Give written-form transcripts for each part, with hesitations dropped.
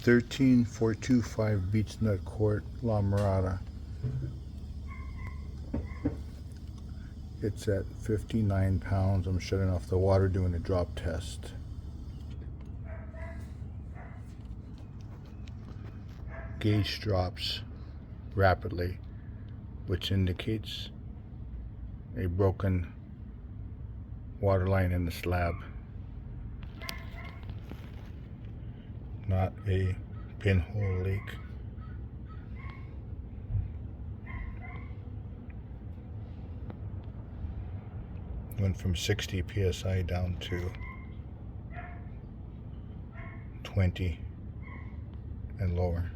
13425 Beachnutt Court, La Mirada. It's at 59 pounds. I'm shutting off the water, doing a drop test. Gauge drops rapidly, which indicates a broken water line in the slab, not a pinhole leak. Went from 60 psi down to 20 and lower.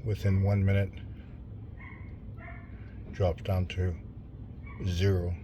Within 1 minute, drops down to 0.